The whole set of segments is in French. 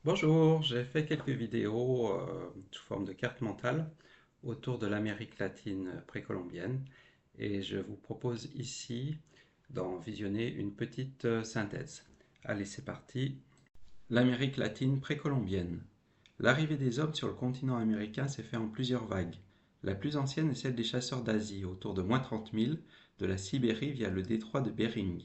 Bonjour, j'ai fait quelques vidéos sous forme de carte mentale autour de l'Amérique latine précolombienne et je vous propose ici d'en visionner une petite synthèse. Allez, c'est parti. L'Amérique latine précolombienne. L'arrivée des hommes sur le continent américain s'est fait en plusieurs vagues. La plus ancienne est celle des chasseurs d'Asie, autour de -30 000, de la Sibérie via le détroit de Bering.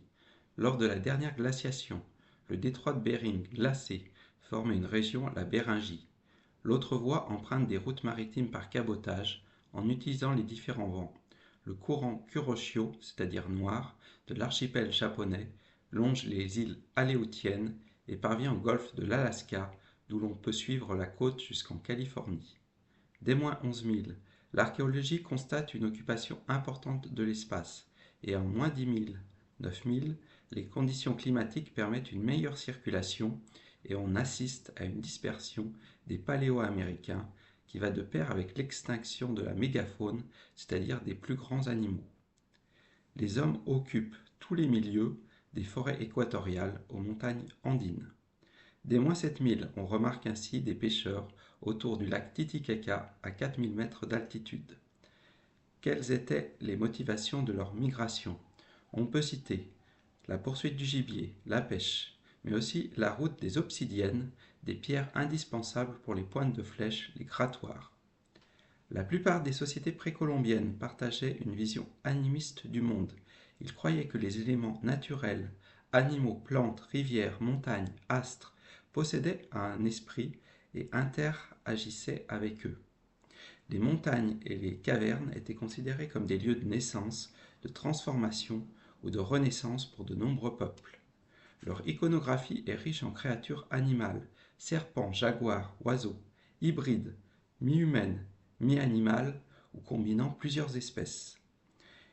Lors de la dernière glaciation, le détroit de Bering, glacé, formait une région, la Béringie. L'autre voie emprunte des routes maritimes par cabotage en utilisant les différents vents. Le courant Kuroshio, c'est-à-dire noir, de l'archipel japonais longe les îles Aléoutiennes et parvient au golfe de l'Alaska, d'où l'on peut suivre la côte jusqu'en Californie. Dès -11 000, l'archéologie constate une occupation importante de l'espace, et en -10 000, 9 000, les conditions climatiques permettent une meilleure circulation et on assiste à une dispersion des paléo-américains qui va de pair avec l'extinction de la mégafaune, c'est-à-dire des plus grands animaux. Les hommes occupent tous les milieux, des forêts équatoriales aux montagnes andines. Dès -7000, on remarque ainsi des pêcheurs autour du lac Titicaca à 4000 mètres d'altitude. Quelles étaient les motivations de leur migration? On peut citer la poursuite du gibier, la pêche, mais aussi la route des obsidiennes, des pierres indispensables pour les pointes de flèche, les grattoirs. La plupart des sociétés précolombiennes partageaient une vision animiste du monde. Ils croyaient que les éléments naturels, animaux, plantes, rivières, montagnes, astres, possédaient un esprit et interagissaient avec eux. Les montagnes et les cavernes étaient considérées comme des lieux de naissance, de transformation ou de renaissance pour de nombreux peuples. Leur iconographie est riche en créatures animales, serpents, jaguars, oiseaux, hybrides, mi-humaines, mi-animales ou combinant plusieurs espèces.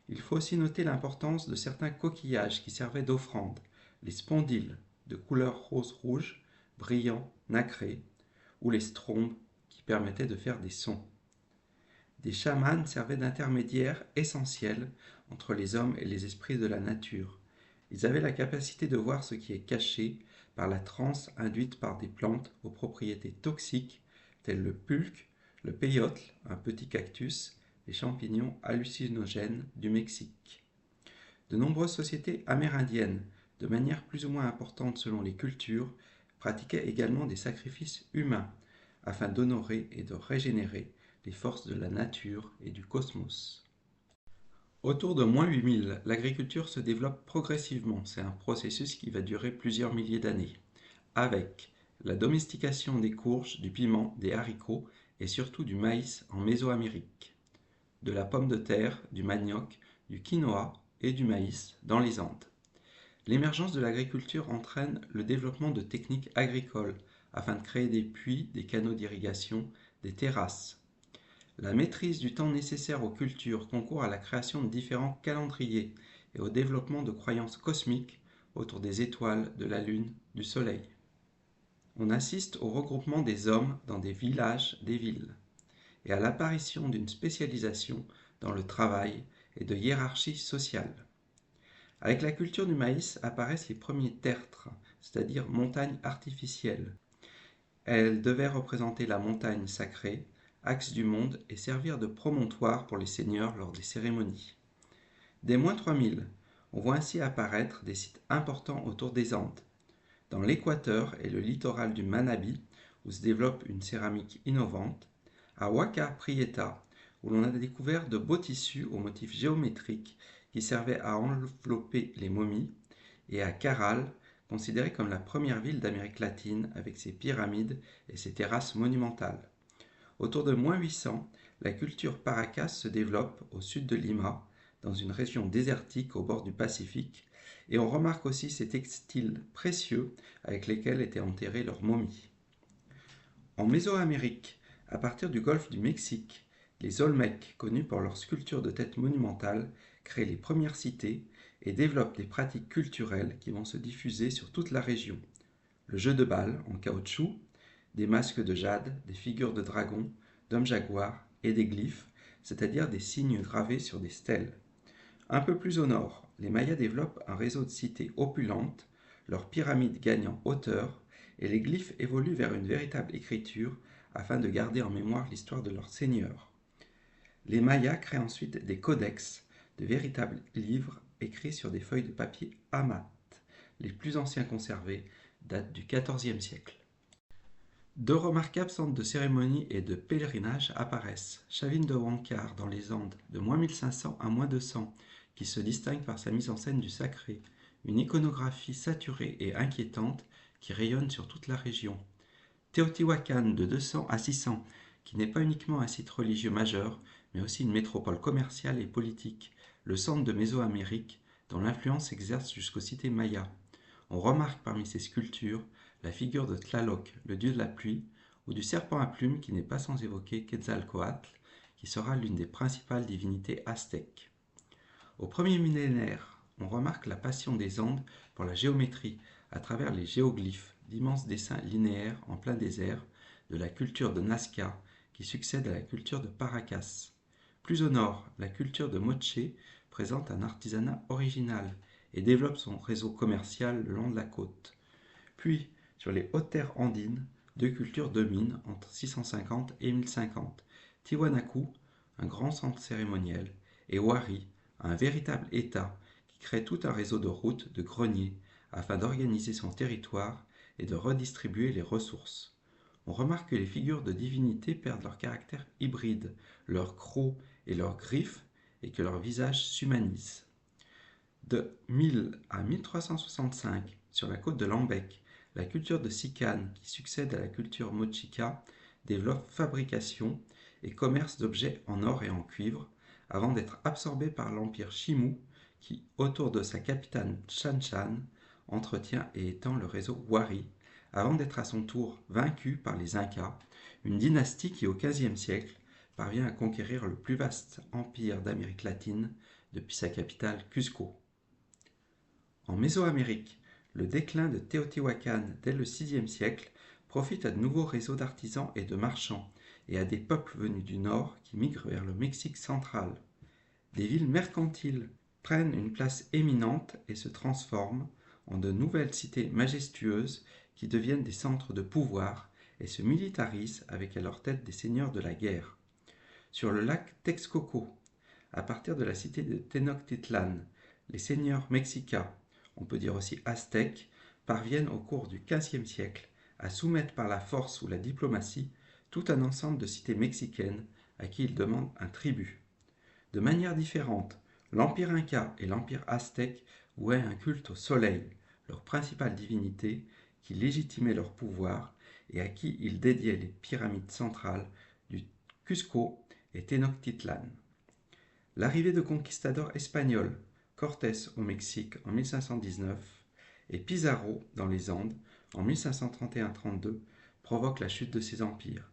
Il faut aussi noter l'importance de certains coquillages qui servaient d'offrande, les spondyles, de couleur rose-rouge, brillants, nacrés, ou les strombes qui permettaient de faire des sons. Des chamans servaient d'intermédiaires essentiels entre les hommes et les esprits de la nature. Ils avaient la capacité de voir ce qui est caché par la transe induite par des plantes aux propriétés toxiques telles le pulque, le peyote, un petit cactus, les champignons hallucinogènes du Mexique. De nombreuses sociétés amérindiennes, de manière plus ou moins importante selon les cultures, pratiquaient également des sacrifices humains afin d'honorer et de régénérer les forces de la nature et du cosmos. Autour de -8000, l'agriculture se développe progressivement. C'est un processus qui va durer plusieurs milliers d'années, avec la domestication des courges, du piment, des haricots et surtout du maïs en Mésoamérique, de la pomme de terre, du manioc, du quinoa et du maïs dans les Andes. L'émergence de l'agriculture entraîne le développement de techniques agricoles afin de créer des puits, des canaux d'irrigation, des terrasses. La maîtrise du temps nécessaire aux cultures concourt à la création de différents calendriers et au développement de croyances cosmiques autour des étoiles, de la Lune, du Soleil. On assiste au regroupement des hommes dans des villages, des villes, et à l'apparition d'une spécialisation dans le travail et de hiérarchie sociale. Avec la culture du maïs apparaissent les premiers tertres, c'est-à-dire montagnes artificielles. Elles devaient représenter la montagne sacrée, axe du monde, et servir de promontoire pour les seigneurs lors des cérémonies. Dès -3000, on voit ainsi apparaître des sites importants autour des Andes, dans l'équateur et le littoral du Manabí, où se développe une céramique innovante, à Huaca Prieta, où l'on a découvert de beaux tissus aux motifs géométriques qui servaient à envelopper les momies, et à Caral, considérée comme la première ville d'Amérique latine avec ses pyramides et ses terrasses monumentales. Autour de -800, la culture Paracas se développe au sud de Lima, dans une région désertique au bord du Pacifique, et on remarque aussi ces textiles précieux avec lesquels étaient enterrées leurs momies. En Mésoamérique, à partir du golfe du Mexique, les Olmecs, connus pour leurs sculptures de têtes monumentales, créent les premières cités et développent des pratiques culturelles qui vont se diffuser sur toute la région. Le jeu de balle en caoutchouc, des masques de jade, des figures de dragons, d'hommes jaguars et des glyphes, c'est-à-dire des signes gravés sur des stèles. Un peu plus au nord, les Mayas développent un réseau de cités opulentes, leurs pyramides gagnent en hauteur et les glyphes évoluent vers une véritable écriture afin de garder en mémoire l'histoire de leur seigneur. Les Mayas créent ensuite des codex, de véritables livres écrits sur des feuilles de papier à mat. Les plus anciens conservés datent du XIVe siècle. Deux remarquables centres de cérémonie et de pèlerinage apparaissent. Chavin de Huáncar dans les Andes, de -1500 à -200, qui se distingue par sa mise en scène du sacré, une iconographie saturée et inquiétante qui rayonne sur toute la région. Teotihuacan de 200 à 600, qui n'est pas uniquement un site religieux majeur, mais aussi une métropole commerciale et politique, le centre de Mésoamérique, dont l'influence s'exerce jusqu'aux cités mayas. On remarque parmi ces sculptures la figure de Tlaloc, le dieu de la pluie, ou du serpent à plumes qui n'est pas sans évoquer Quetzalcoatl, qui sera l'une des principales divinités aztèques. Au premier millénaire, on remarque la passion des Andes pour la géométrie à travers les géoglyphes, d'immenses dessins linéaires en plein désert, de la culture de Nazca qui succède à la culture de Paracas. Plus au nord, la culture de Moche présente un artisanat original et développe son réseau commercial le long de la côte. Puis, sur les hautes terres andines, deux cultures dominent entre 650 et 1050. Tiwanaku, un grand centre cérémoniel, et Huari, un véritable État qui crée tout un réseau de routes, de greniers, afin d'organiser son territoire et de redistribuer les ressources. On remarque que les figures de divinités perdent leur caractère hybride, leurs crocs et leurs griffes, et que leur visage s'humanise. De 1000 à 1365, sur la côte de Lambec, la culture de Sican, qui succède à la culture Mochica, développe fabrication et commerce d'objets en or et en cuivre, avant d'être absorbée par l'empire Chimú, qui, autour de sa capitale Chanchan, entretient et étend le réseau Huari, avant d'être à son tour vaincu par les Incas, une dynastie qui, au XVe siècle, parvient à conquérir le plus vaste empire d'Amérique latine depuis sa capitale Cusco. En Mésoamérique, le déclin de Teotihuacan dès le VIe siècle profite à de nouveaux réseaux d'artisans et de marchands et à des peuples venus du nord qui migrent vers le Mexique central. Des villes mercantiles prennent une place éminente et se transforment en de nouvelles cités majestueuses qui deviennent des centres de pouvoir et se militarisent avec à leur tête des seigneurs de la guerre. Sur le lac Texcoco, à partir de la cité de Tenochtitlan, les seigneurs mexicas, on peut dire aussi aztèques, parviennent au cours du XVe siècle à soumettre par la force ou la diplomatie tout un ensemble de cités mexicaines à qui ils demandent un tribut. De manière différente, l'Empire Inca et l'Empire aztèque vouaient un culte au soleil, leur principale divinité, qui légitimait leur pouvoir et à qui ils dédiaient les pyramides centrales du Cusco et Tenochtitlan. L'arrivée de conquistadors espagnols, Cortés au Mexique en 1519 et Pizarro dans les Andes en 1531-32, provoque la chute de ces empires,